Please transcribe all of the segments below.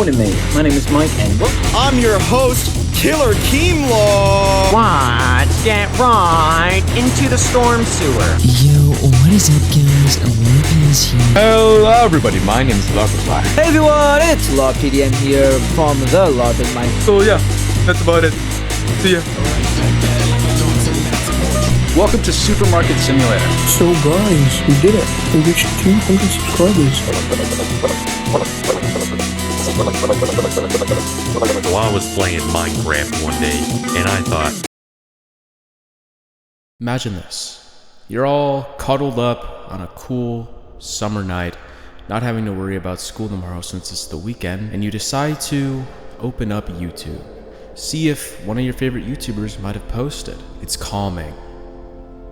morning, mate. My name is Mike, and I'm your host, Killer Keemlaw. What? Get right into the storm sewer. Yo, what is up, guys? Larpy is here. Hello, everybody. My name is Larpiplier. hey everyone, it's LarpTDM here from the Larping Mind. So yeah, that's about it. See ya. Welcome to Supermarket Simulator. So guys, we did it. We reached 200 subscribers. So I was playing Minecraft one day, and I thought... Imagine this. You're all cuddled up on a cool summer night, not having to worry about school tomorrow since it's the weekend, and you decide to open up YouTube. See if one of your favorite YouTubers might have posted. It's calming.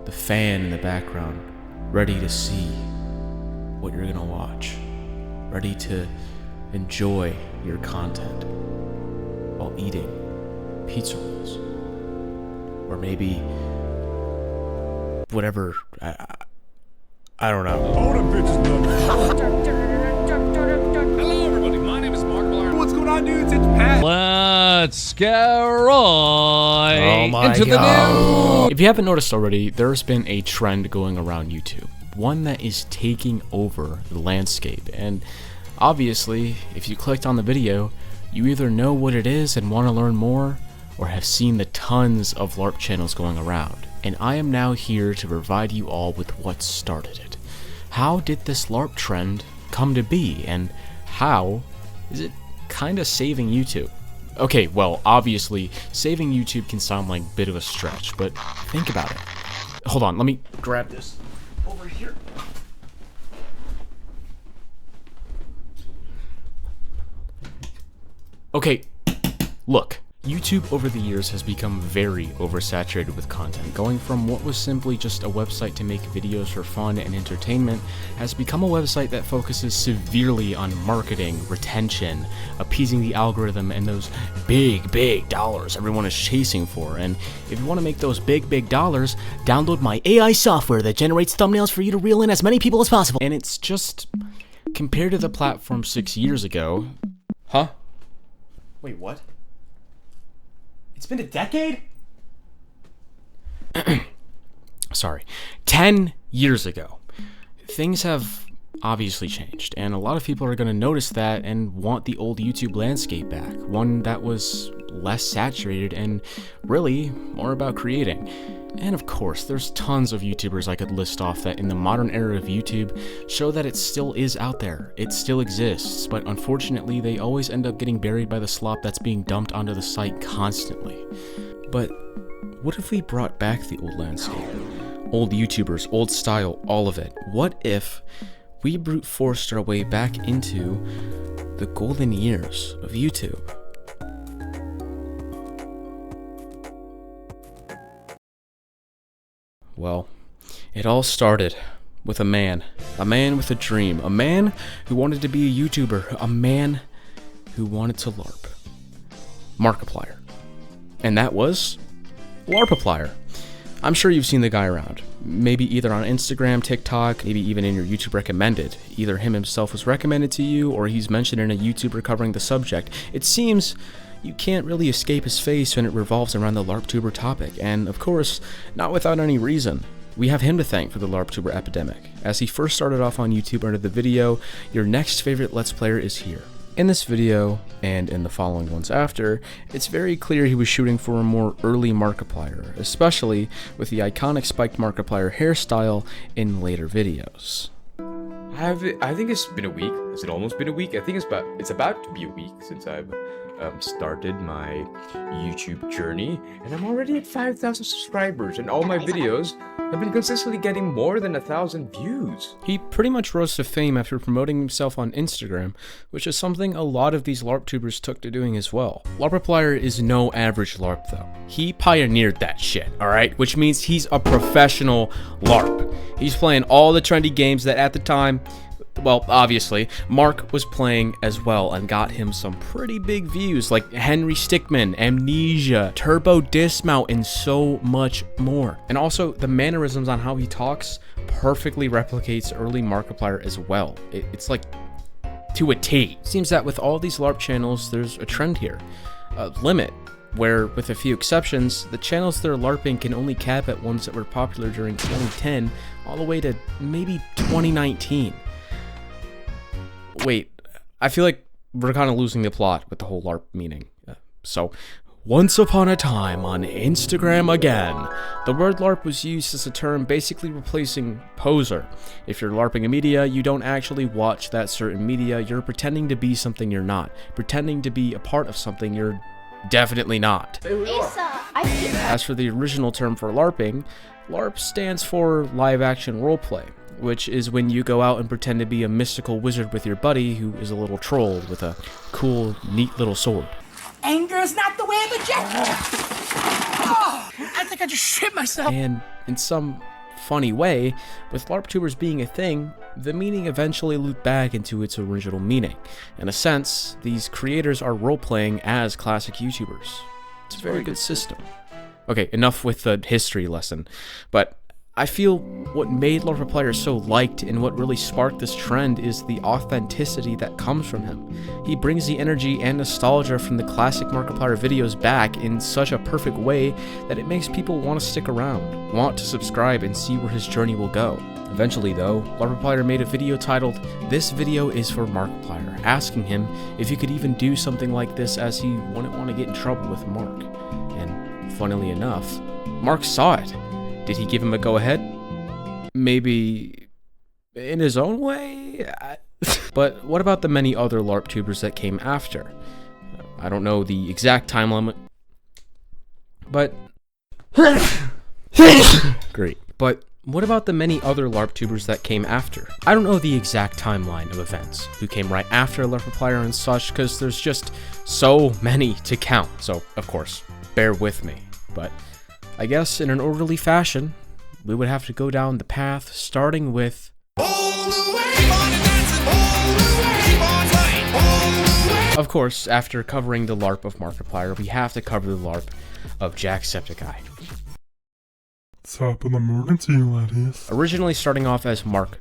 The fan in the background, ready to see what you're gonna watch, ready to enjoy your content while eating pizza rolls, or maybe whatever. I don't know. Hello, everybody. My name is Markiplier. What's going on, dudes? It's Pat. Let's get right into the news. If you haven't noticed already, there's been a trend going around YouTube, one that is taking over the landscape, and obviously, if you clicked on the video, you either know what it is and want to learn more, or have seen the tons of LARP channels going around. And I am now here to provide you all with what started it. How did this LARP trend come to be, and how is it kinda saving YouTube? Okay, well, obviously, saving YouTube can sound like a bit of a stretch, but think about it. Hold on, let me grab this over here. Okay, look. YouTube over the years has become very oversaturated with content. Going from what was simply just a website to make videos for fun and entertainment has become a website that focuses severely on marketing, retention, appeasing the algorithm, and those big dollars everyone is chasing for. And if you want to make those big dollars, download my AI software that generates thumbnails for you to reel in as many people as possible. And it's just, compared to the platform 6 years ago... Huh? Wait, what? It's been a decade? Sorry. 10 years ago. Things have obviously changed, and a lot of people are going to notice that and want the old YouTube landscape back. One that was less saturated and really more about creating. And of course, there's tons of YouTubers I could list off that in the modern era of YouTube show that it still is out there. It still exists, but unfortunately they always end up getting buried by the slop that's being dumped onto the site constantly. But what if we brought back the old landscape? Old YouTubers, old style, all of it. What if we brute forced our way back into the golden years of YouTube? Well, it all started with a man with a dream, a man who wanted to be a YouTuber, a man who wanted to LARP. Markiplier. And that was Larpiplier. I'm sure you've seen the guy around, maybe either on Instagram, TikTok, maybe even in your YouTube recommended. Either him himself was recommended to you, or he's mentioned in a YouTuber covering the subject. It seems you can't really escape his face when it revolves around the LarpTuber topic, and of course, not without any reason. We have him to thank for the LarpTuber epidemic, as he first started off on YouTube under the video, "Your next favorite Let's Player is here." In this video, and in the following ones after, it's very clear he was shooting for a more early Markiplier, especially with the iconic spiked Markiplier hairstyle in later videos. I think it's been a week. Has it almost been a week? I think it's about to be a week since I've started my YouTube journey, and I'm already at 5,000 subscribers, and all my videos have been consistently getting more than 1,000 views. He pretty much rose to fame after promoting himself on Instagram, which is something a lot of these LARPtubers took to doing as well. Larpiplier is no average LARP though. He pioneered that shit, alright? Which means he's a professional LARP. He's playing all the trendy games that at the time, well, obviously, Mark was playing as well and got him some pretty big views like Henry Stickmin, Amnesia, Turbo Dismount, and so much more. And also, the mannerisms on how he talks perfectly replicates early Markiplier as well. It's like to a T. Seems that with all these LARP channels, there's a trend here. A limit, where, with a few exceptions, the channels that are LARPing can only cap at ones that were popular during 2010 all the way to maybe 2019. Wait, I feel like we're kind of losing the plot with the whole LARP meaning. So, once upon a time on Instagram again, the word LARP was used as a term basically replacing poser. If you're LARPing a media, you don't actually watch that certain media, you're pretending to be something you're not. Pretending to be a part of something you're definitely not. As for the original term for LARPing, LARP stands for live action roleplay, which is when you go out and pretend to be a mystical wizard with your buddy who is a little troll with a cool, neat little sword. Anger is not the way of the jet. Oh, I think I just shit myself. And in some funny way, with LARPtubers being a thing, the meaning eventually looped back into its original meaning. In a sense, these creators are role-playing as classic YouTubers. It's a very good system. Okay, enough with the history lesson, but I feel what made Larpyplier so liked and what really sparked this trend is the authenticity that comes from him. He brings the energy and nostalgia from the classic Markiplier videos back in such a perfect way that it makes people want to stick around, want to subscribe and see where his journey will go. Eventually though, Larpyplier made a video titled, "This video is for Markiplier," asking him if he could even do something like this as he wouldn't want to get in trouble with Mark. And funnily enough, Mark saw it. Did he give him a go-ahead? Maybe in his own way? But what about the many other LARPtubers that came after? I don't know the exact time limit, but... Great. But what about the many other LARPtubers that came after? I don't know the exact timeline of events, who came right after Larpyplier and such, because there's just so many to count. So, of course, bear with me. But I guess in an orderly fashion, we would have to go down the path starting with... Of course, after covering the LARP of Markiplier, we have to cover the LARP of Jacksepticeye. Top of the morning to you, ladies. Originally starting off as Mark...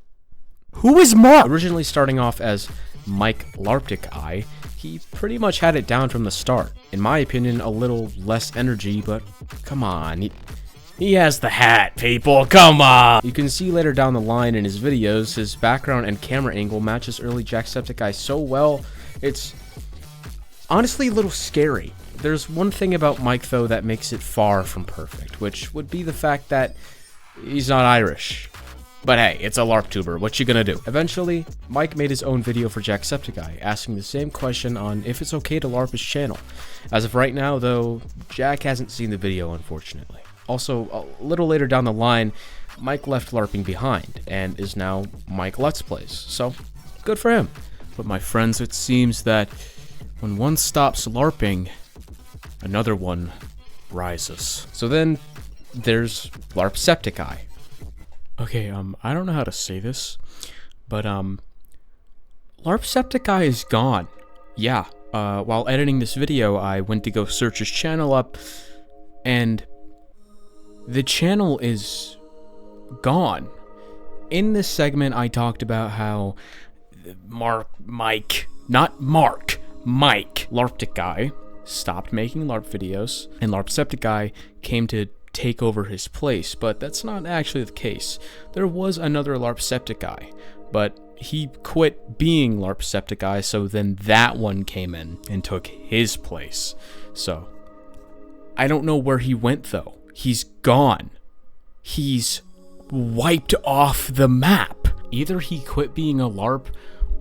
Who is Mark? Originally starting off as Mikelarpticeye, he pretty much had it down from the start. In my opinion, a little less energy, but come on, he has the hat, people, come on! You can see later down the line in his videos, his background and camera angle matches early Jacksepticeye so well, it's honestly a little scary. There's one thing about Mike, though, that makes it far from perfect, which would be the fact that he's not Irish. But hey, it's a LARPtuber, what you gonna do? Eventually, Mike made his own video for Jacksepticeye, asking the same question on if it's okay to LARP his channel. As of right now, though, Jack hasn't seen the video, unfortunately. Also, a little later down the line, Mike left LARPing behind, and is now Mikeletsplays, so good for him. But my friends, it seems that when one stops LARPing, another one rises. So then, there's Larpcepticeye. Okay, I don't know how to say this, but, Larpcepticeye is gone. Yeah, while editing this video, I went to go search his channel up, and the channel is gone. In this segment, I talked about how Mike Larpticeye stopped making LARP videos, and Larpcepticeye came to take over his place, but that's not actually the case. There was another Larpcepticeye, but he quit being Larpcepticeye, so then that one came in and took his place. So, I don't know where he went though. He's gone. He's wiped off the map. Either he quit being a LARP,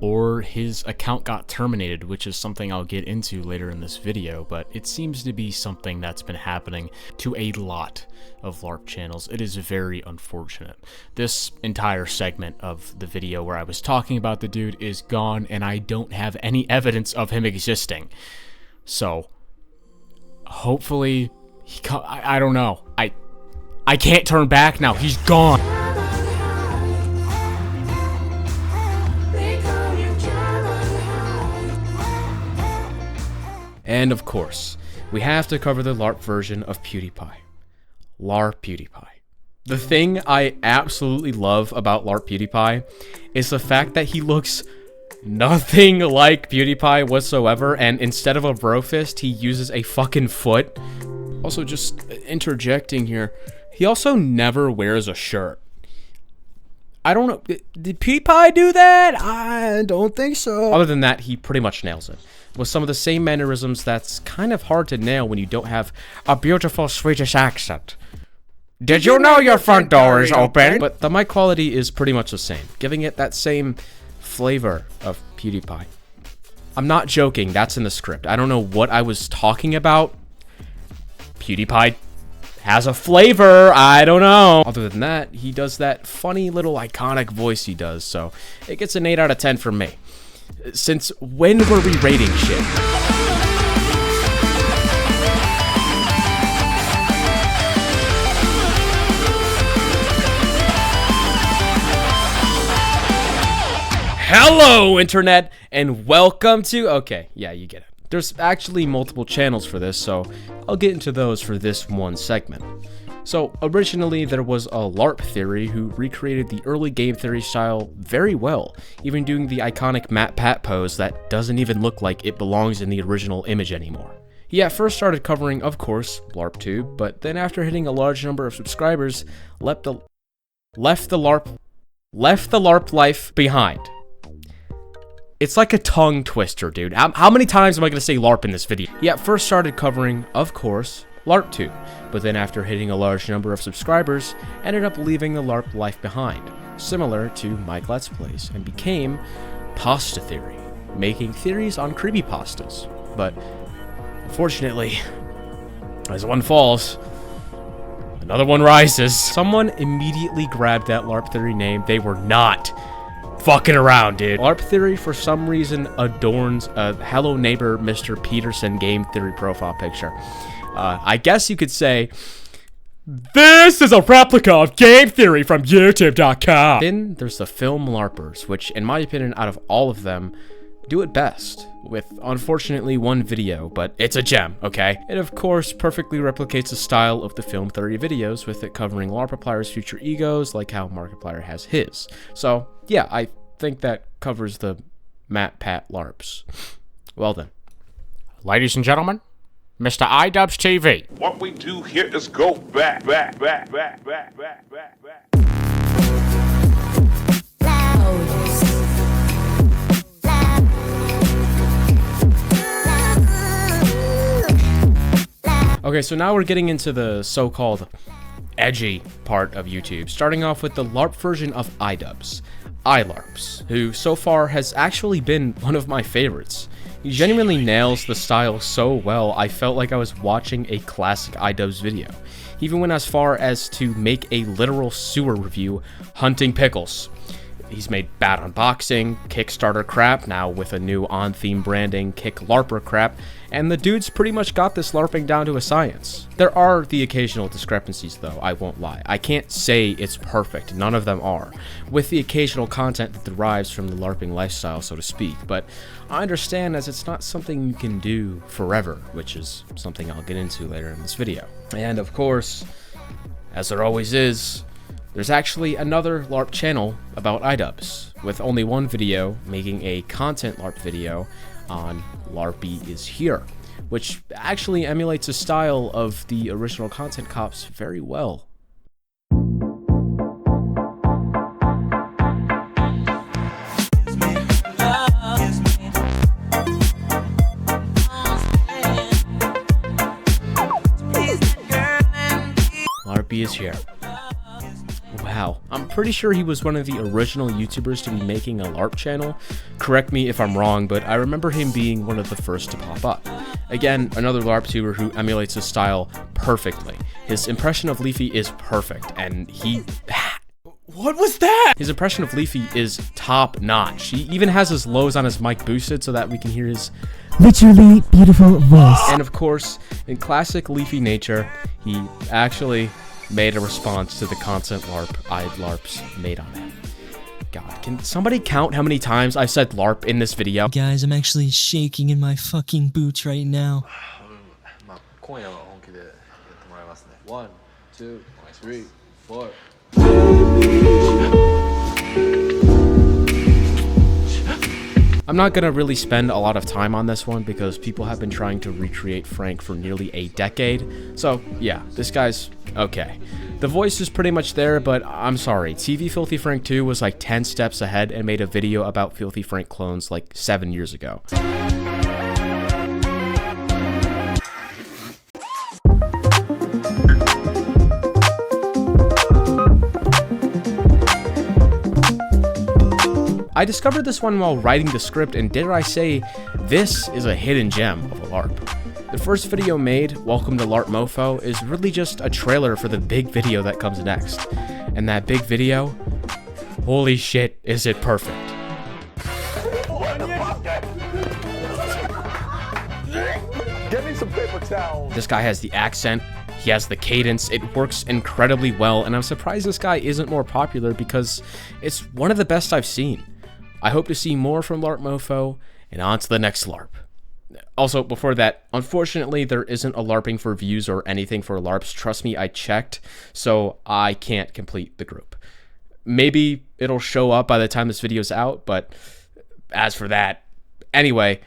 or his account got terminated, which is something I'll get into later in this video, but it seems to be something that's been happening to a lot of LARP channels. It is very unfortunate. This entire segment of the video where I was talking about the dude is gone, and I don't have any evidence of him existing. So, hopefully, I don't know. I can't turn back now. He's gone. And of course, we have to cover the LARP version of PewDiePie. Larpewdiepie. The thing I absolutely love about Larpewdiepie is the fact that he looks nothing like PewDiePie whatsoever, and instead of a bro fist, he uses a fucking foot. Also, just interjecting here, he also never wears a shirt. I don't know, did PewDiePie do that? I don't think so. Other than that, he pretty much nails it. With some of the same mannerisms that's kind of hard to nail when you don't have a beautiful Swedish accent. Did you know your front door is open? But the mic quality is pretty much the same, giving it that same flavor of PewDiePie. I'm not joking, that's in the script. I don't know what I was talking about. PewDiePie has a flavor, I don't know. Other than that, he does that funny little iconic voice he does, so it gets an 8 out of 10 from me. Since when were we rating shit? Hello, internet, and welcome to... Okay, yeah, you get it. There's actually multiple channels for this, so I'll get into those for this one segment. So, originally there was a Larp Theory who recreated the early game theory style very well, even doing the iconic Matt Pat pose that doesn't even look like it belongs in the original image anymore. He at first started covering, of course, LarpTube, but then after hitting a large number of subscribers, left the Larp life behind. It's like a tongue twister, dude. How many times am I going to say LARP in this video? He at first started covering, of course, LarpTube, but then after hitting a large number of subscribers, ended up leaving the LARP life behind, similar to Mikeletsplays, and became Pasta Theory, making theories on creepypastas. But unfortunately, as one falls, another one rises. Someone immediately grabbed that LARP Theory name. They were not fucking around, dude. LARP Theory, for some reason, adorns a Hello Neighbor Mr. Peterson game theory profile picture. I guess you could say, this is a replica of game theory from YouTube.com. Then there's the film LARPers, which, in my opinion, out of all of them, do it best, with unfortunately one video, but it's a gem, okay? It of course perfectly replicates the style of the film theory videos, with it covering Larpiplier's future egos, like how Markiplier has his. So yeah, I think that covers the Matt Pat LARPs. Well then, ladies and gentlemen, Mr. iDubbbzTV. What we do here is go back. Okay, so now we're getting into the so-called edgy part of YouTube, starting off with the LARP version of iDubbbz, iLarps, who so far has actually been one of my favorites. He genuinely nails the style so well, I felt like I was watching a classic iDubbbz video. He even went as far as to make a literal sewer review, hunting pickles. He's made bad unboxing, Kickstarter crap, now with a new on-theme branding, Kick Larper crap, and the dude's pretty much got this LARPing down to a science. There are the occasional discrepancies though, I won't lie. I can't say it's perfect, none of them are, with the occasional content that derives from the LARPing lifestyle, so to speak, but I understand as it's not something you can do forever, which is something I'll get into later in this video. And of course, as there always is, there's actually another LARP channel about iDubbbz, with only one video making a content LARP video on Larpyishere, which actually emulates the style of the original content cops very well. Larpyishere. Wow, I'm pretty sure he was one of the original YouTubers to be making a LARP channel. Correct me if I'm wrong, but I remember him being one of the first to pop up. Again, another LARPtuber who emulates his style perfectly. His impression of Leafy is perfect, and he... What was that? His impression of Leafy is top notch. He even has his lows on his mic boosted so that we can hear his literally beautiful voice. And of course, in classic Leafy nature, he actually made a response to the content LARP iLarps made on him. God, can somebody count how many times I've said LARP in this video? Guys, I'm actually shaking in my fucking boots right now. 今夜は本気でやってもらいますね。1, 2, 3, 4. I'm not gonna really spend a lot of time on this one because people have been trying to recreate Frank for nearly a decade. So yeah, this guy's okay. The voice is pretty much there, but I'm sorry, TV Filthy Frank 2 was like 10 steps ahead and made a video about Filthy Frank clones like 7 years ago. I discovered this one while writing the script, and dare I say, this is a hidden gem of a LARP. The first video made, Welcome to LarpMoeFoe, is really just a trailer for the big video that comes next. And that big video, holy shit, is it perfect. Get me some paper towels. This guy has the accent, he has the cadence, it works incredibly well, and I'm surprised this guy isn't more popular because it's one of the best I've seen. I hope to see more from LarpMoeFoe, and on to the next LARP. Also, before that, unfortunately, there isn't a LARPing for views or anything for LARPs. Trust me, I checked, so I can't complete the group. Maybe it'll show up by the time this video's out, but as for that, anyway,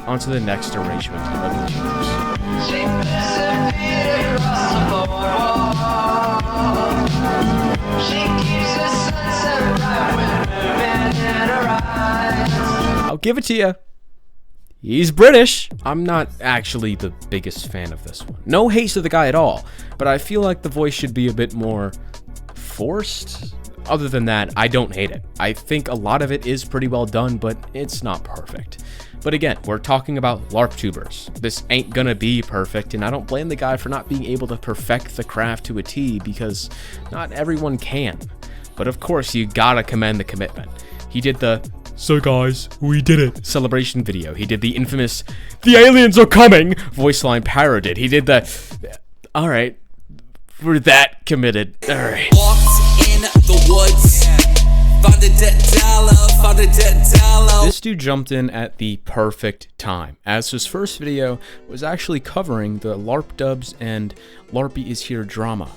on to the next arrangement of YouTubers. I'll give it to you. He's British. I'm not actually the biggest fan of this one. No hate to the guy at all, but I feel like the voice should be a bit more forced. Other than that, I don't hate it. I think a lot of it is pretty well done, but it's not perfect. But again, we're talking about Larptubers. This ain't gonna be perfect, and I don't blame the guy for not being able to perfect the craft to a T because not everyone can. But of course, you gotta commend the commitment. He did the "So guys, we did it" celebration video. He did the infamous "The aliens are coming" voice line parodied. He did the alright, we're that committed. Alright. Walked in the woods, found a dead dollar. This dude jumped in at the perfect time, as his first video was actually covering the LarpDubs and Larpyishere drama.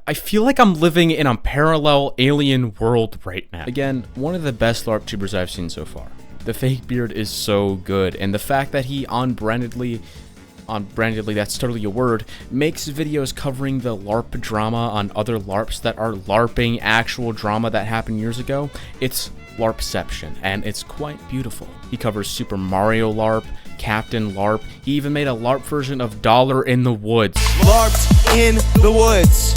I feel like I'm living in a parallel alien world right now. Again, one of the best Larptubers I've seen so far. The fake beard is so good, and the fact that he unbrandedly, that's totally a word, makes videos covering the LARP drama on other LARPs that are LARPing actual drama that happened years ago, it's LARPception, and it's quite beautiful. He covers Super Mario LARP, Captain LARP, he even made a LARP version of Dollar in the Woods. LARPed in the woods.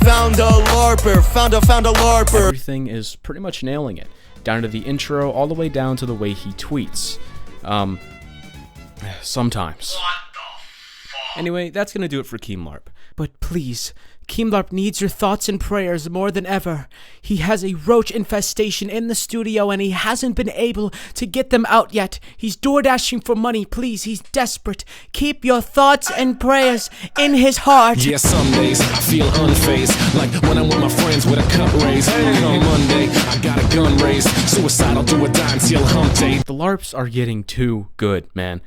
Found a LARPer, found a LARPer. Everything is pretty much nailing it, down to the intro, all the way down to the way he tweets. Sometimes. Anyway, that's gonna do it for KeemLarp. But please, KeemLarp needs your thoughts and prayers more than ever. He has a roach infestation in the studio and he hasn't been able to get them out yet. He's door dashing for money, please, he's desperate. Keep your thoughts and prayers in his heart. Yeah, some days I feel unfazed, like when I'm with my friends with a cup raised. On Monday, I got a gun raised, suicidal to a die until hump day. The LARPs are getting too good, man.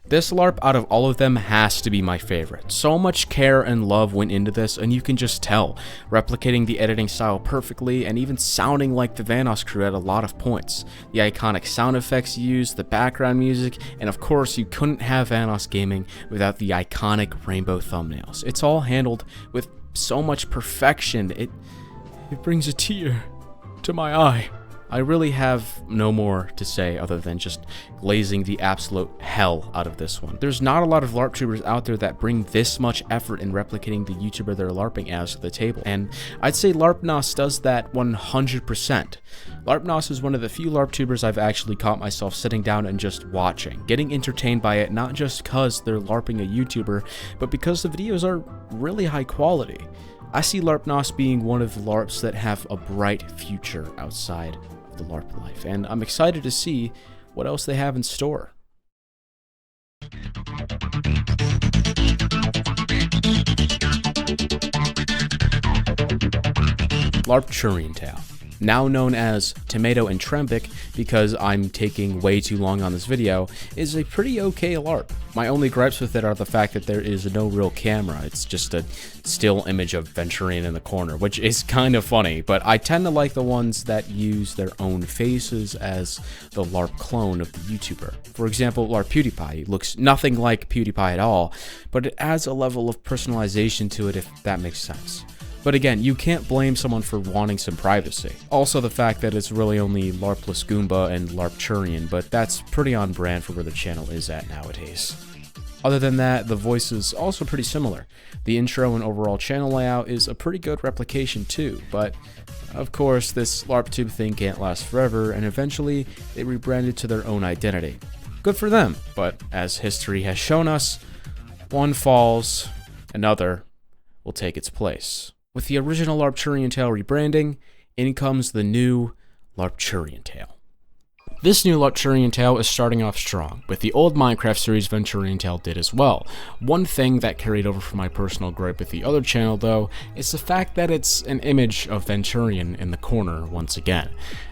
This LARP out of all of them has to be my favorite. So much care and love went into this, and you can just tell, replicating the editing style perfectly and even sounding like the Vanoss crew at a lot of points. The iconic sound effects used, the background music, and of course you couldn't have Vanoss Gaming without the iconic rainbow thumbnails. It's all handled with so much perfection, it brings a tear to my eye. I really have no more to say other than just glazing the absolute hell out of this one. There's not a lot of LARPtubers out there that bring this much effort in replicating the YouTuber they're LARPing as to the table, and I'd say LarpNoss does that 100%. LarpNoss is one of the few LARPtubers I've actually caught myself sitting down and just watching, getting entertained by it, not just because they're LARPing a YouTuber, but because the videos are really high quality. I see LarpNoss being one of the LARPs that have a bright future outside the LARP life, and I'm excited to see what else they have in store. LarpTurianTale. now known as Tomato&Trembic because I'm taking way too long on this video, is a pretty okay LARP. My only gripes with it are the fact that there is no real camera. It's just a still image of Venturian in the corner, which is kind of funny, but I tend to like the ones that use their own faces as the LARP clone of the YouTuber. For example, Larpewdiepie looks nothing like PewDiePie at all, but it adds a level of personalization to it, if that makes sense. But again, you can't blame someone for wanting some privacy. Also the fact that it's really only Larpless Goomba and Larpturian, but that's pretty on brand for where the channel is at nowadays. Other than that, the voice is also pretty similar. The intro and overall channel layout is a pretty good replication too, but of course this LarpTube thing can't last forever, and eventually they rebranded to their own identity. Good for them, but as history has shown us, one falls, another will take its place. With the original LarpTurianTale rebranding, in comes the new LarpTurianTale. This new LarpTurianTale is starting off strong, with the old Minecraft series Venturiantale did as well. One thing that carried over from my personal gripe with the other channel though, is the fact that it's an image of Venturian in the corner once again.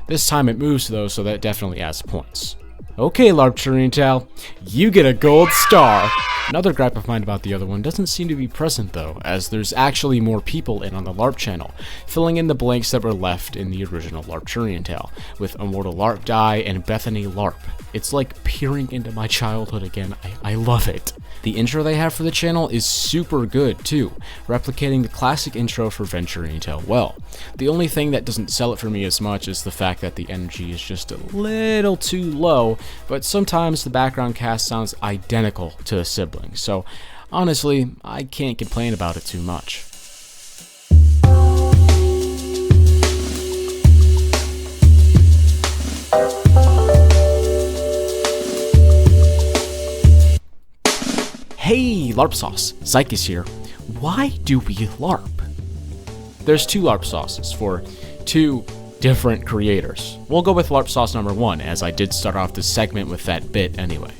This time it moves though, so that definitely adds points. Okay, LarpTurianTale, you get a gold star! Another gripe of mine about the other one doesn't seem to be present though, as there's actually more people in on the LARP channel, filling in the blanks that were left in the original LarpTurianTale, with Immortal LarpDie and Bethany Larp. It's like peering into my childhood again. I love it. The intro they have for the channel is super good too, replicating the classic intro for Venturiantale well. The only thing that doesn't sell it for me as much is the fact that the energy is just a little too low, but sometimes the background cast sounds identical to a sibling, so honestly, I can't complain about it too much. Hey, Larpsauce, Zykus here. Why do we LARP? There's two Larpsauces for two different creators. We'll go with Larpsauce number 1, as I did start off this segment with that bit anyway.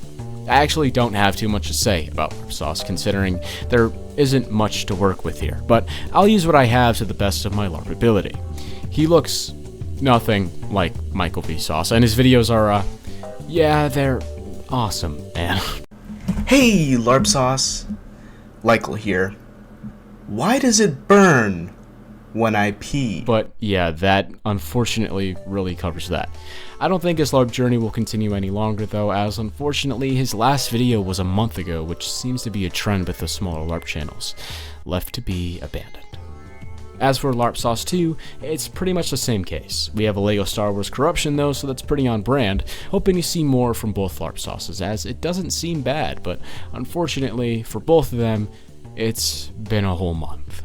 I actually don't have too much to say about Larpsauce, considering there isn't much to work with here, but I'll use what I have to the best of my LARP ability. He looks nothing like Michael V. Sauce, and his videos are, yeah, they're awesome, man. Hey, Larpsauce. Michael here. Why does it burn when I pee? But yeah, that unfortunately really covers that. I don't think his LARP journey will continue any longer though, as unfortunately his last video was a month ago, which seems to be a trend with the smaller LARP channels. Left to be abandoned. As for Larpsauce 2, it's pretty much the same case. We have a LEGO Star Wars Corruption though, so that's pretty on brand, hoping to see more from both Larpsauces, as it doesn't seem bad, but unfortunately for both of them, it's been a whole month.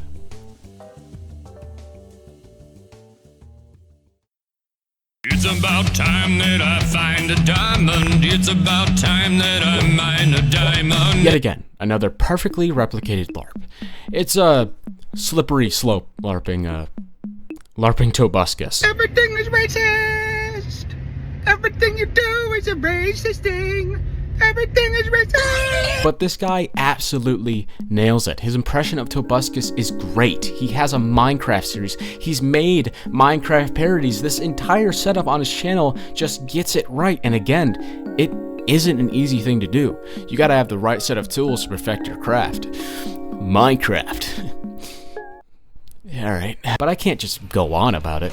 It's about time that I find a diamond. It's about time that I mine a diamond. Yet again, another perfectly replicated LARP. It's a slippery slope LARPing Tobuscus. Everything is racist. Everything you do is a racist thing. Everything is racist. But this guy absolutely nails it. His impression of Tobuscus is great. He has a Minecraft series. He's made Minecraft parodies. This entire setup on his channel just gets it right. And again, it isn't an easy thing to do. You gotta have the right set of tools to perfect your craft. Minecraft. Alright, but I can't just go on about it.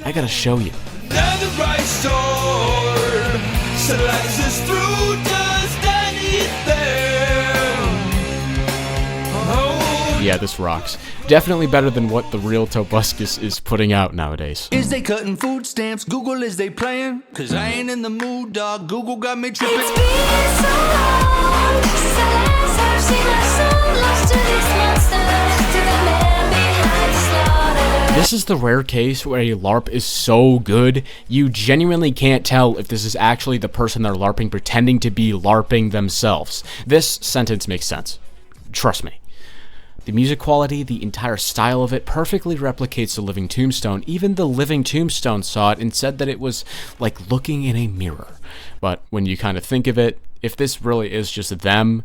I gotta show you. Down the right storm slices through dust anything. Oh. Yeah, this rocks. Definitely better than what the real Tobuscus is putting out nowadays. Is they cutting food stamps? Google, is they playing? Cause I ain't in the mood, dog. Google got me tripping. It's been so long since the last I've seen our soul lost to this monster, to the man behind the slaughter. This is the rare case where a LARP is so good, you genuinely can't tell if this is actually the person they're LARPing pretending to be LARPing themselves. This sentence makes sense. Trust me. The music quality, the entire style of it perfectly replicates the Living Tombstone. Even the Living Tombstone saw it and said that it was like looking in a mirror. But when you kind of think of it, if this really is just them,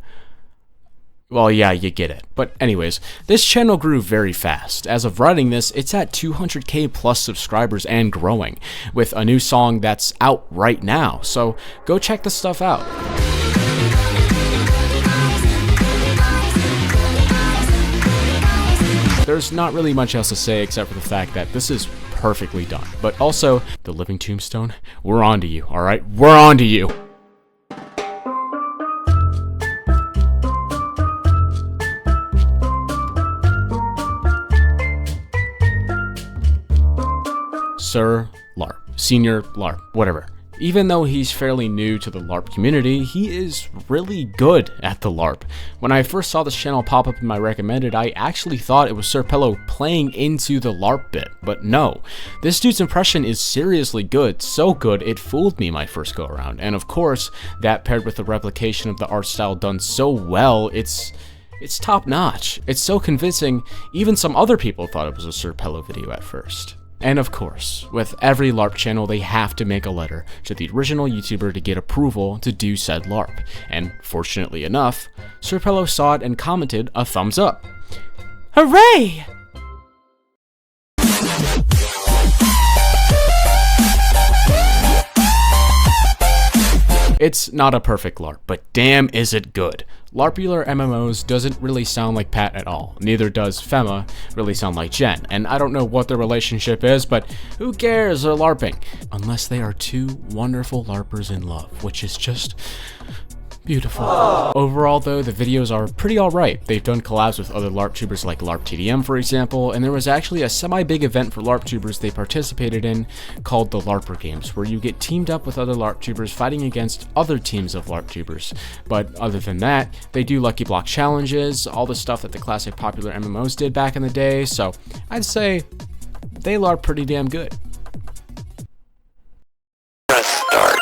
Well, yeah, you get it. But anyways, this channel grew very fast. As of writing this, it's at 200k plus subscribers and growing, with a new song that's out right now. So go check this stuff out. There's not really much else to say except for the fact that this is perfectly done. But also, the Living Tombstone, we're on to you, alright? We're on to you! Sir Larp, Senior Larp, whatever. Even though he's fairly new to the LARP community, he is really good at the LARP. When I first saw this channel pop up in my recommended, I actually thought it was Srpello playing into the LARP bit, but no. This dude's impression is seriously good, so good it fooled me my first go around, and of course, that paired with the replication of the art style done so well, it's top notch. It's so convincing, even some other people thought it was a Srpello video at first. And of course, with every LARP channel, they have to make a letter to the original YouTuber to get approval to do said LARP. And fortunately enough, Srpello saw it and commented a thumbs up. Hooray! It's not a perfect LARP, but damn is it good. LarpulaMMOs doesn't really sound like Pat at all. Neither does Femma really sound like Jen. And I don't know what their relationship is, but who cares? They're LARPing. Unless they are two wonderful LARPers in love, which is just beautiful. Overall though, the videos are pretty alright. They've done collabs with other LarpTubers like LarpTDM for example, and there was actually a semi-big event for LarpTubers they participated in called the Larper Games, where you get teamed up with other LarpTubers fighting against other teams of LarpTubers. But other than that, they do Lucky Block challenges, all the stuff that the classic popular MMOs did back in the day, so I'd say they LARP pretty damn good. Press start.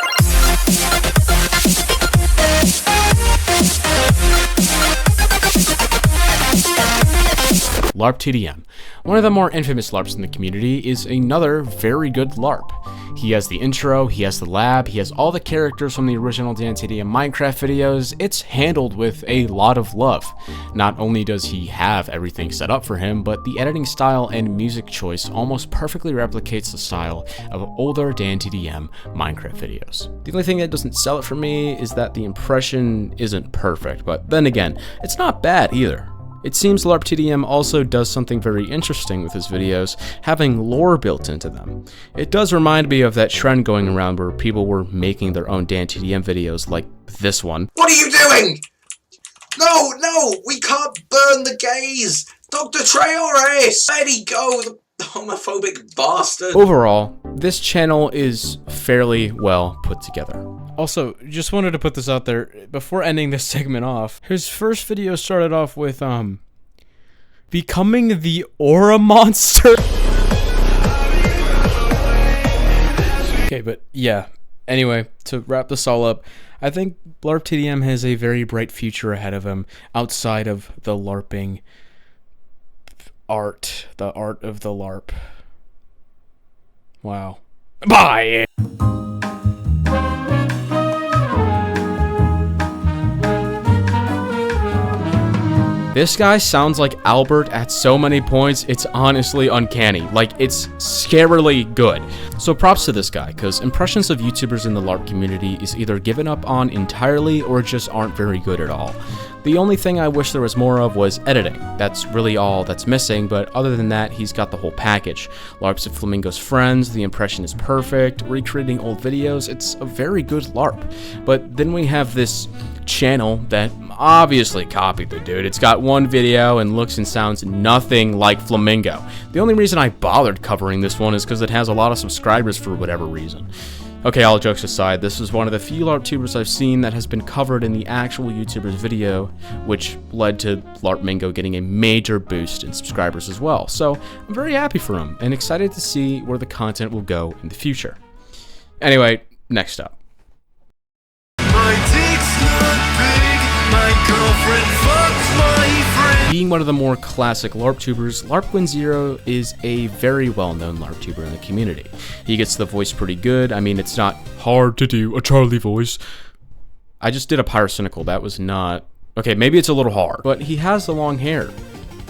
LarpTDM. One of the more infamous LARPs in the community is another very good LARP. He has the intro, he has the lab, he has all the characters from the original DanTDM Minecraft videos. It's handled with a lot of love. Not only does he have everything set up for him, but the editing style and music choice almost perfectly replicates the style of older DanTDM Minecraft videos. The only thing that doesn't sell it for me is that the impression isn't perfect, but then again, it's not bad either. It seems LarpTDM also does something very interesting with his videos, having lore built into them. It does remind me of that trend going around where people were making their own DanTDM videos like this one. What are you doing? No, we can't burn the gays! Dr. Treores! Where'd he go, the homophobic bastard? Overall, this channel is fairly well put together. Also, just wanted to put this out there before ending this segment off. His first video started off with, becoming the aura monster. Okay, but yeah. Anyway, to wrap this all up, I think LarpTDM has a very bright future ahead of him outside of the LARPing art, the art of the LARP. Wow. Bye! This guy sounds like Albert at so many points, it's honestly uncanny. Like, it's scarily good. So props to this guy, because impressions of YouTubers in the LARP community is either given up on entirely or just aren't very good at all. The only thing I wish there was more of was editing. That's really all that's missing, but other than that, he's got the whole package. LARP's of Flamingo's friends, the impression is perfect, recreating old videos, it's a very good LARP. But then we have this channel that obviously copied the dude. It's got one video and looks and sounds nothing like Flamingo. The only reason I bothered covering this one is because it has a lot of subscribers for whatever reason. Okay, all jokes aside, this is one of the few LarpTubers I've seen that has been covered in the actual YouTuber's video, which led to LarpMingo getting a major boost in subscribers as well. So I'm very happy for him and excited to see where the content will go in the future. Anyway, next up. Being one of the more classic LarpTubers, LarpWin0 is a very well-known LarpTuber in the community. He gets the voice pretty good. I mean, it's not hard to do a Charlie voice. I just did a Pyrocynical. That was not Okay, maybe it's a little hard, but he has the long hair.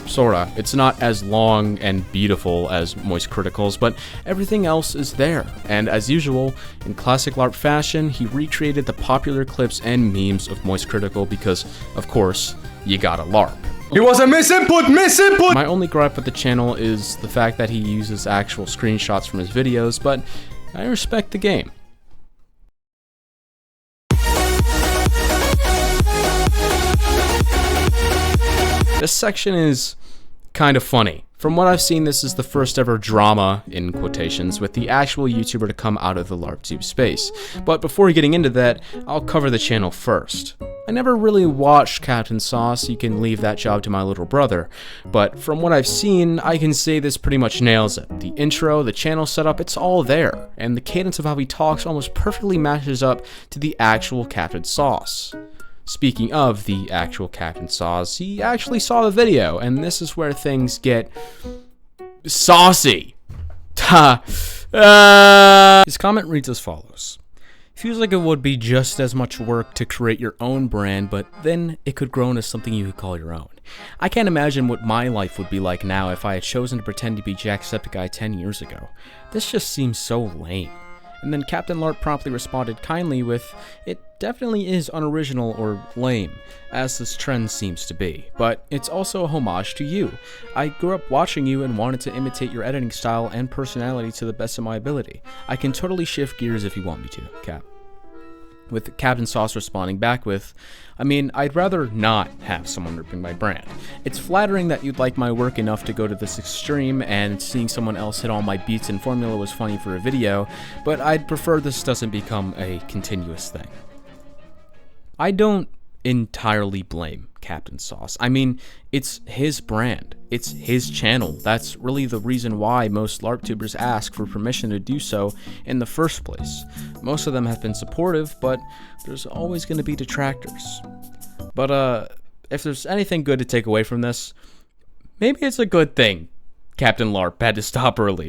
Sorta. It's not as long and beautiful as Moist Critical's, but everything else is there. And as usual, in classic LARP fashion, he recreated the popular clips and memes of Moist Critical because, of course, you gotta LARP. It was a misinput! My only gripe with the channel is the fact that he uses actual screenshots from his videos, but I respect the game. This section is kind of funny. From what I've seen, this is the first ever drama, in quotations, with the actual YouTuber to come out of the LarpTube space. But before getting into that, I'll cover the channel first. I never really watched Captain Sauce, you can leave that job to my little brother. But from what I've seen, I can say this pretty much nails it. The intro, the channel setup, it's all there. And the cadence of how he talks almost perfectly matches up to the actual Captain Sauce. Speaking of the actual Captain Sauce, he actually saw the video, and this is where things get saucy. His comment reads as follows. Feels like it would be just as much work to create your own brand, but then it could grow into something you could call your own. I can't imagine what my life would be like now if I had chosen to pretend to be Jacksepticeye 10 years ago. This just seems so lame. And then Captain Larp promptly responded kindly with, it definitely is unoriginal or lame, as this trend seems to be, but it's also a homage to you. I grew up watching you and wanted to imitate your editing style and personality to the best of my ability. I can totally shift gears if you want me to, Cap. With Captain Sauce responding back with, I mean, I'd rather not have someone ripping my brand. It's flattering that you'd like my work enough to go to this extreme, and seeing someone else hit all my beats and formula was funny for a video, but I'd prefer this doesn't become a continuous thing. I don't entirely blame Captain Sauce. I mean, it's his brand. It's his channel. That's really the reason why most LarpTubers ask for permission to do so in the first place. Most of them have been supportive, but there's always going to be detractors. But if there's anything good to take away from this, maybe it's a good thing Captain Larp had to stop early.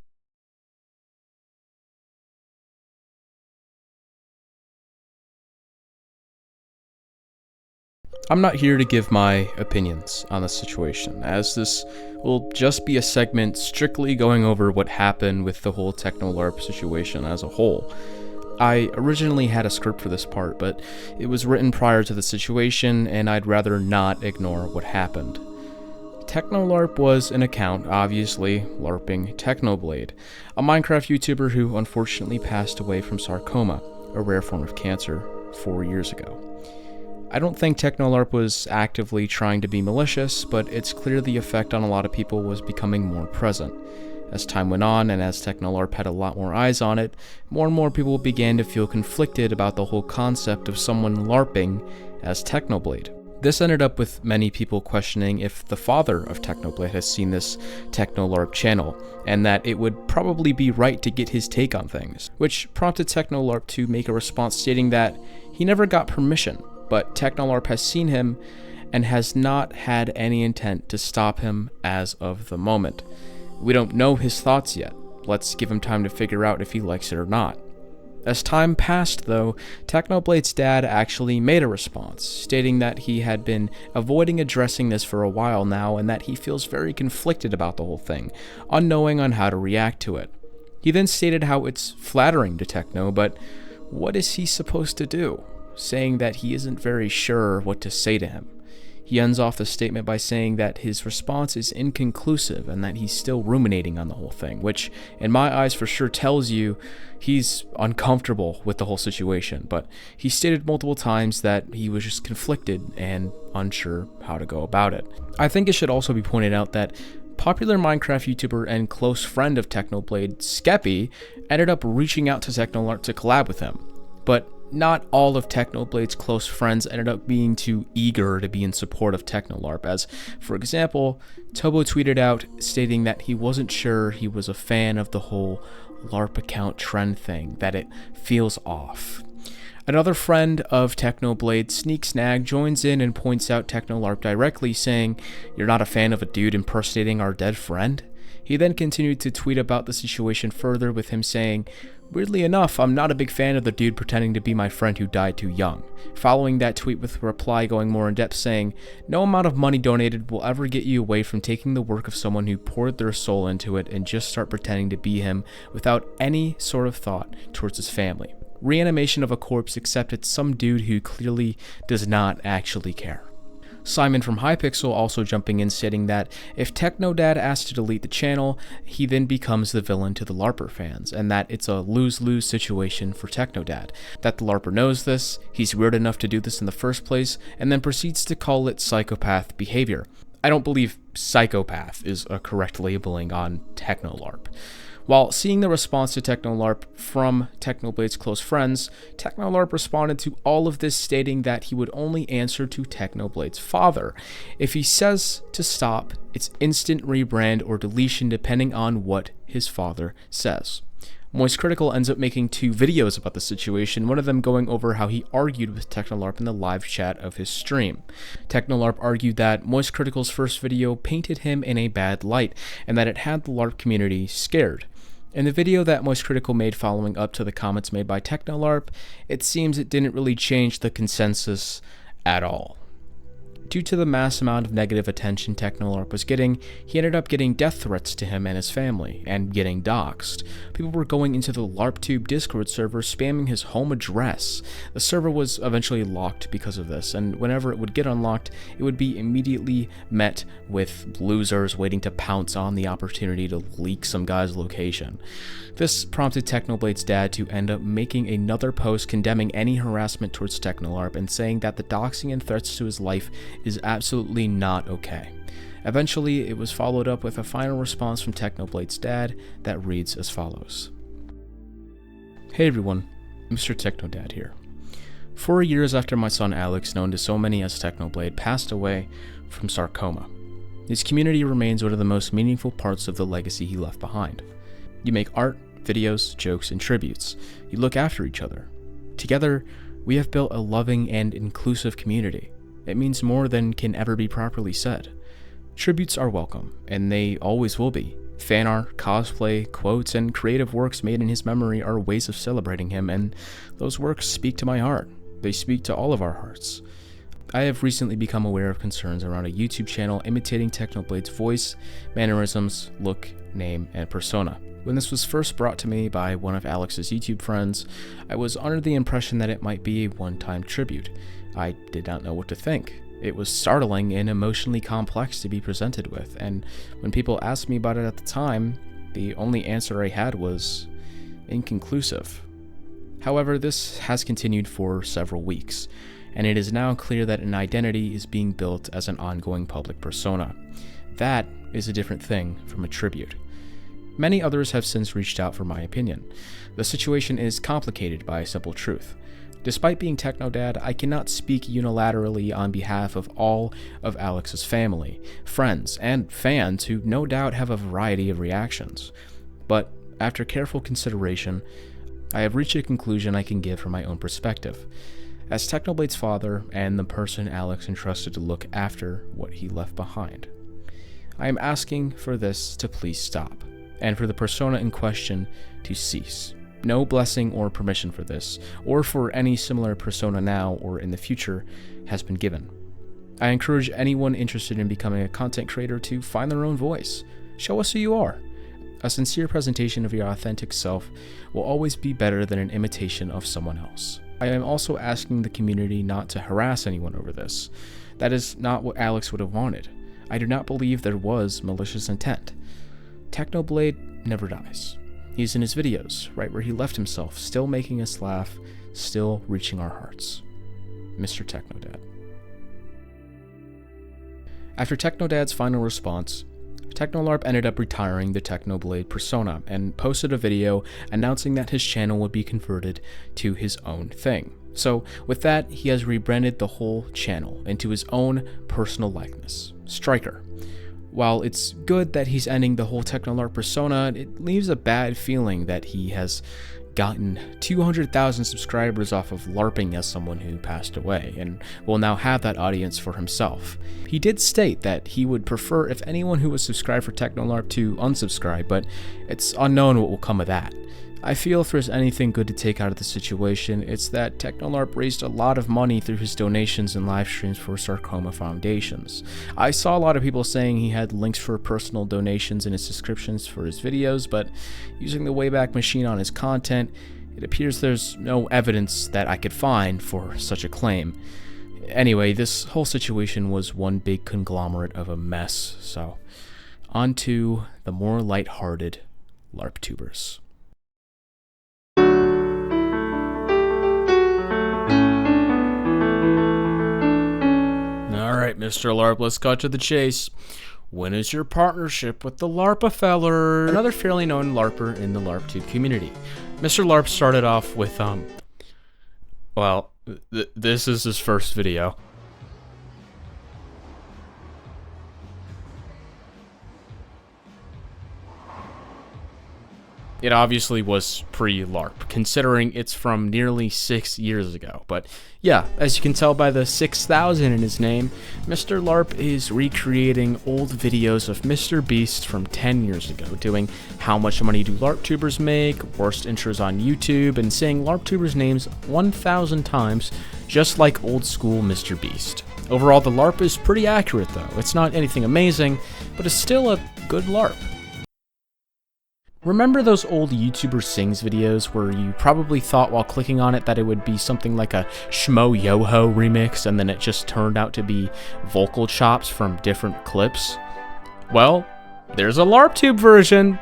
I'm not here to give my opinions on the situation, as this will just be a segment strictly going over what happened with the whole Technolarp situation as a whole. I originally had a script for this part, but it was written prior to the situation, and I'd rather not ignore what happened. Technolarp was an account, obviously, LARPing Technoblade, a Minecraft YouTuber who unfortunately passed away from sarcoma, a rare form of cancer, 4 years ago. I don't think Technolarp was actively trying to be malicious, but it's clear the effect on a lot of people was becoming more present. As time went on, and as Technolarp had a lot more eyes on it, more and more people began to feel conflicted about the whole concept of someone LARPing as Technoblade. This ended up with many people questioning if the father of Technoblade has seen this Technolarp channel, and that it would probably be right to get his take on things, which prompted Technolarp to make a response stating that he never got permission, but Technolarp has seen him and has not had any intent to stop him as of the moment. We don't know his thoughts yet. Let's give him time to figure out if he likes it or not. As time passed, though, Technoblade's dad actually made a response, stating that he had been avoiding addressing this for a while now and that he feels very conflicted about the whole thing, unknowing on how to react to it. He then stated how it's flattering to Techno, but what is he supposed to do? Saying that he isn't very sure what to say to him. He ends off the statement by saying that his response is inconclusive and that he's still ruminating on the whole thing, which in my eyes for sure tells you he's uncomfortable with the whole situation, but he stated multiple times that he was just conflicted and unsure how to go about it. I think it should also be pointed out that popular Minecraft YouTuber and close friend of Technoblade, Skeppy, ended up reaching out to Technolarp to collab with him, but not all of Technoblade's close friends ended up being too eager to be in support of Technolarp, as, for example, Tobo tweeted out stating that he wasn't sure he was a fan of the whole LARP account trend thing, that it feels off. Another friend of Technoblade, Sneaksnag, joins in and points out Technolarp directly, saying, "You're not a fan of a dude impersonating our dead friend?" He then continued to tweet about the situation further, with him saying, "Weirdly enough, I'm not a big fan of the dude pretending to be my friend who died too young." Following that tweet with a reply going more in depth saying, "No amount of money donated will ever get you away from taking the work of someone who poured their soul into it and just start pretending to be him without any sort of thought towards his family. Reanimation of a corpse, except it's some dude who clearly does not actually care." Simon from Hypixel also jumping in, stating that if Technodad asks to delete the channel, he then becomes the villain to the Larper fans, and that it's a lose-lose situation for Technodad. That the Larper knows this, he's weird enough to do this in the first place, and then proceeds to call it psychopath behavior. I don't believe psychopath is a correct labeling on Technolarp. While seeing the response to Technolarp from Technoblade's close friends, Technolarp responded to all of this, stating that he would only answer to Technoblade's father. If he says to stop, it's instant rebrand or deletion depending on what his father says. MoistCritical ends up making 2 videos about the situation, one of them going over how he argued with Technolarp in the live chat of his stream. Technolarp argued that MoistCritical's first video painted him in a bad light, and that it had the LARP community scared. In the video that MoistCritical made following up to the comments made by Technolarp, it seems it didn't really change the consensus at all. Due to the mass amount of negative attention Technolarp was getting, he ended up getting death threats to him and his family, and getting doxxed. People were going into the Larptube Discord server spamming his home address. The server was eventually locked because of this, and whenever it would get unlocked, it would be immediately met with losers waiting to pounce on the opportunity to leak some guy's location. This prompted Technoblade's dad to end up making another post condemning any harassment towards Technolarp and saying that the doxing and threats to his life is absolutely not okay. Eventually, it was followed up with a final response from Technoblade's dad that reads as follows. "Hey everyone, Mr. Technodad here. 4 years after my son Alex, known to so many as Technoblade, passed away from sarcoma, his community remains one of the most meaningful parts of the legacy he left behind. You make art, videos, jokes, and tributes. You look after each other. Together, we have built a loving and inclusive community. It means more than can ever be properly said. Tributes are welcome, and they always will be. Fan art, cosplay, quotes, and creative works made in his memory are ways of celebrating him, and those works speak to my heart. They speak to all of our hearts. I have recently become aware of concerns around a YouTube channel imitating Technoblade's voice, mannerisms, look, name, and persona. When this was first brought to me by one of Alex's YouTube friends, I was under the impression that it might be a one-time tribute. I did not know what to think. It was startling and emotionally complex to be presented with, and when people asked me about it at the time, the only answer I had was inconclusive. However, this has continued for several weeks, and it is now clear that an identity is being built as an ongoing public persona. That is a different thing from a tribute. Many others have since reached out for my opinion. The situation is complicated by a simple truth. Despite being Technodad, I cannot speak unilaterally on behalf of all of Alex's family, friends, and fans who no doubt have a variety of reactions. But after careful consideration, I have reached a conclusion I can give from my own perspective. As Technoblade's father and the person Alex entrusted to look after what he left behind, I am asking for this to please stop, and for the persona in question to cease. No blessing or permission for this, or for any similar persona now or in the future, has been given. I encourage anyone interested in becoming a content creator to find their own voice. Show us who you are. A sincere presentation of your authentic self will always be better than an imitation of someone else. I am also asking the community not to harass anyone over this. That is not what Alex would have wanted. I do not believe there was malicious intent. Technoblade never dies. He's in his videos, right where he left himself, still making us laugh, still reaching our hearts. Mr. Technodad. After Technodad's final response, Technolarp ended up retiring the Technoblade persona and posted a video announcing that his channel would be converted to his own thing. So with that, he has rebranded the whole channel into his own personal likeness, Striker. While it's good that he's ending the whole Technolarp persona, it leaves a bad feeling that he has gotten 200,000 subscribers off of LARPing as someone who passed away, and will now have that audience for himself. He did state that he would prefer if anyone who was subscribed for Technolarp to unsubscribe, but it's unknown what will come of that. I feel if there's anything good to take out of the situation, it's that Technolarp raised a lot of money through his donations and live streams for sarcoma foundations. I saw a lot of people saying he had links for personal donations in his descriptions for his videos, but using the Wayback Machine on his content, it appears there's no evidence that I could find for such a claim. Anyway, this whole situation was one big conglomerate of a mess, so on to the more lighthearted LarpTubers. Alright, Mr. Larp, let's cut to the chase. When is your partnership with the Larpiplier? Another fairly known LARPer in the LarpTube community. Mr. Larp started off with, well, this is his first video. It obviously was pre-LARP, considering it's from nearly 6 years ago. But yeah, as you can tell by the 6,000 in his name, Mr. Larp is recreating old videos of Mr. Beast from 10 years ago, doing how much money do LarpTubers make, worst intros on YouTube, and saying LarpTubers names 1,000 times, just like old school Mr. Beast. Overall, the LARP is pretty accurate though. It's not anything amazing, but it's still a good LARP. Remember those old YouTuber Sings videos where you probably thought while clicking on it that it would be something like a Schmo-Yoho remix and then it just turned out to be vocal chops from different clips? Well, there's a LarpTube version,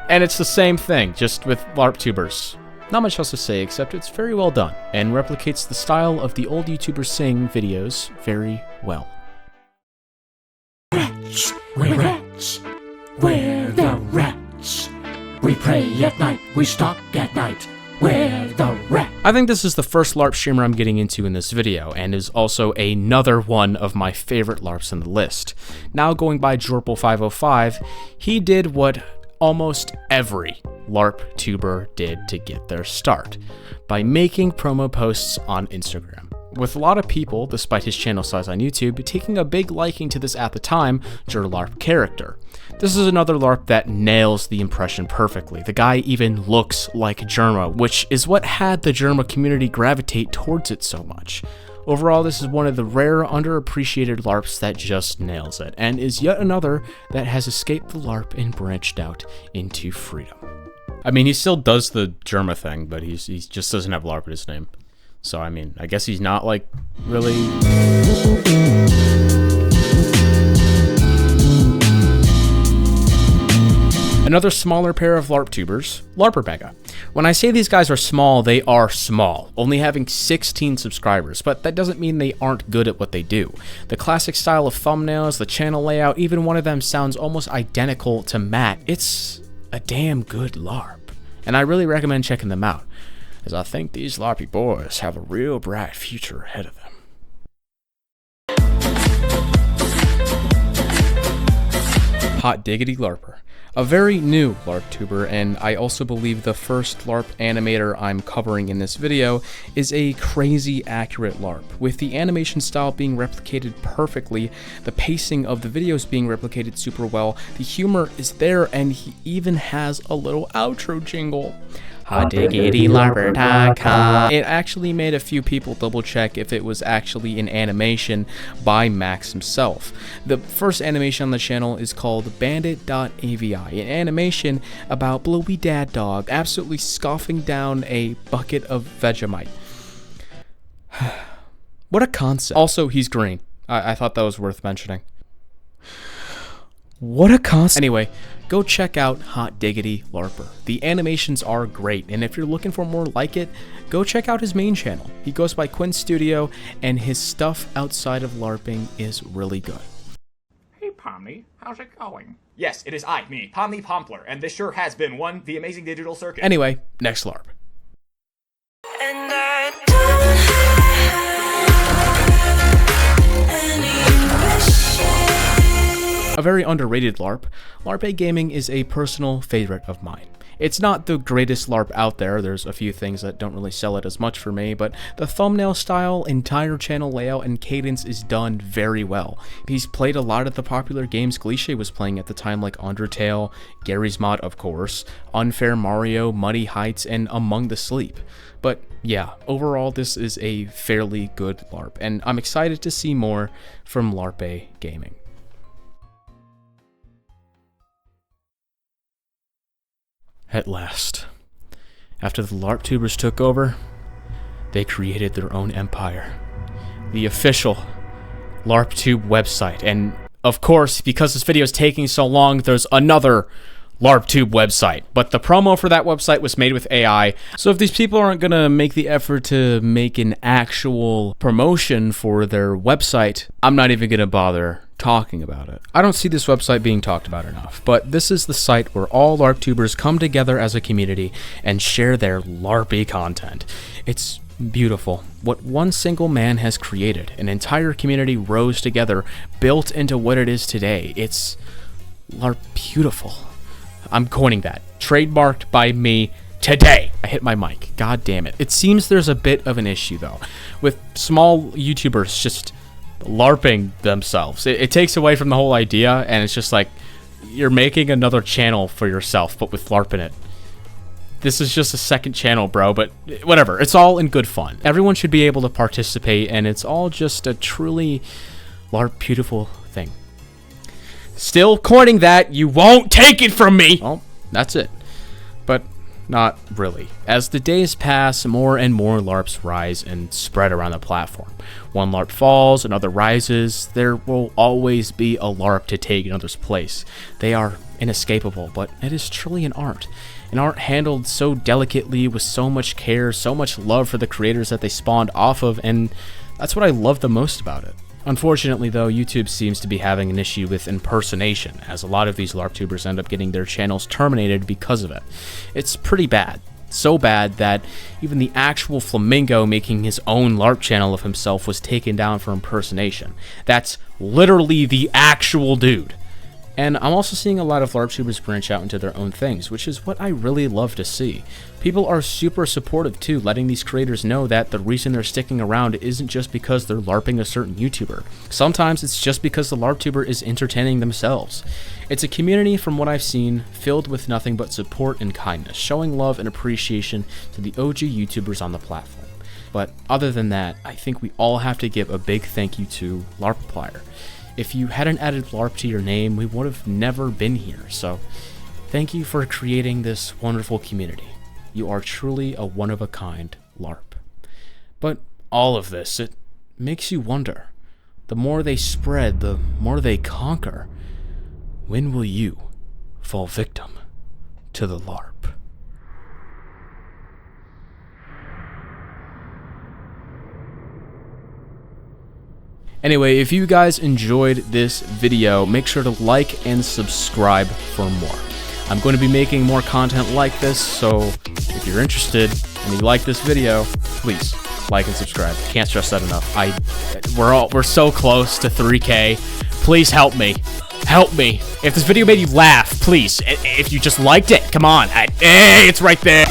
and it's the same thing, just with LarpTubers. Not much else to say except it's very well done, and replicates the style of the old YouTuber Sing videos very well. Rats, we're rats, we're the rats. We pray at night, we stalk at night, we're the rat. I think this is the first LARP streamer I'm getting into in this video, and is also another one of my favorite LARPs in the list. Now going by Jorpal505, he did what almost every LarpTuber did to get their start, by making promo posts on Instagram. With a lot of people, despite his channel size on YouTube, taking a big liking to this at the time, LarP character. This is another LARP that nails the impression perfectly. The guy even looks like Germa, which is what had the Germa community gravitate towards it so much. Overall, this is one of the rare, underappreciated LARPs that just nails it, and is yet another that has escaped the LARP and branched out into freedom. I mean, he still does the Germa thing, but he just doesn't have LARP in his name. So, I mean, I guess he's not, like, really... Another smaller pair of LarpTubers, LarperMega. When I say these guys are small, they are small, only having 16 subscribers, but that doesn't mean they aren't good at what they do. The classic style of thumbnails, the channel layout, even one of them sounds almost identical to Matt. It's a damn good LARP, and I really recommend checking them out, as I think these LARPy boys have a real bright future ahead of them. Hotdiggedylarper. A very new LarpTuber, and I also believe the first LARP animator I'm covering in this video, is a crazy accurate LARP, with the animation style being replicated perfectly, the pacing of the videos being replicated super well, the humor is there, and he even has a little outro jingle. Hotdiggedylarper.com. It actually made a few people double check if it was actually an animation by Max himself. The first animation on the channel is called Bandit.avi, an animation about Blowy Dad Dog absolutely scoffing down a bucket of Vegemite. What a concept. Also, he's green. I thought that was worth mentioning. What a concept. Anyway, go check out Hotdiggedylarper. The animations are great, and if you're looking for more like it, go check out his main channel. He goes by Quinn Studio, and his stuff outside of LARPing is really good. Hey Pomni, how's it going? Yes, it is me, Pomni Pompler, and this sure has been the amazing digital circuit. Anyway, next LARP. And I A very underrated LARP, Larp'e Gaming is a personal favorite of mine. It's not the greatest LARP out there. There's a few things that don't really sell it as much for me, but the thumbnail style, entire channel layout, and cadence is done very well. He's played a lot of the popular games Glishe was playing at the time, like Undertale, Gary's Mod, of course, Unfair Mario, Muddy Heights, and Among the Sleep. But yeah, overall this is a fairly good LARP, and I'm excited to see more from Larp'e Gaming. At last, after the Larptubers took over, they created their own empire. The official Larptube website, and of course, because this video is taking so long, there's another Larptube website, but the promo for that website was made with AI, so if these people aren't gonna make the effort to make an actual promotion for their website, I'm not even gonna bother talking about it. I don't see this website being talked about enough, but this is the site where all Larptubers come together as a community and share their LARPy content. It's beautiful. What one single man has created, an entire community rose together, built into what it is today. It's Larpewdiepie. I'm coining that. Trademarked by me today. I hit my mic. God damn it. It seems there's a bit of an issue, though, with small YouTubers just LARPing themselves. It takes away from the whole idea, and it's just like, you're making another channel for yourself, but with LARP in it. This is just a second channel, bro, but whatever. It's all in good fun. Everyone should be able to participate, and it's all just a truly Larpewdiepie thing. Still coining that, you won't take it from me! Oh, that's it. But not really. As the days pass, more and more LARPs rise and spread around the platform. One LARP falls, another rises. There will always be a LARP to take another's place. They are inescapable, but it is truly an art. An art handled so delicately, with so much care, so much love for the creators that they spawned off of, and that's what I love the most about it. Unfortunately, though, YouTube seems to be having an issue with impersonation, as a lot of these Larptubers end up getting their channels terminated because of it. It's pretty bad. So bad that even the actual Flamingo making his own LARP channel of himself was taken down for impersonation. That's literally the actual dude. And I'm also seeing a lot of Larptubers branch out into their own things, which is what I really love to see. People are super supportive too, letting these creators know that the reason they're sticking around isn't just because they're LARPing a certain YouTuber. Sometimes it's just because the Larptuber is entertaining themselves. It's a community, from what I've seen, filled with nothing but support and kindness, showing love and appreciation to the OG YouTubers on the platform. But other than that, I think we all have to give a big thank you to Larpplier. If you hadn't added LARP to your name, we would have never been here, so thank you for creating this wonderful community. You are truly a one-of-a-kind LARP. But all of this, it makes you wonder. The more they spread, the more they conquer. When will you fall victim to the LARP? Anyway, if you guys enjoyed this video, make sure to like and subscribe for more. I'm going to be making more content like this, so if you're interested and you like this video, please like and subscribe. Can't stress that enough. We're so close to 3K. Please help me. Help me. If this video made you laugh, please. If you just liked it, come on. Hey, it's right there.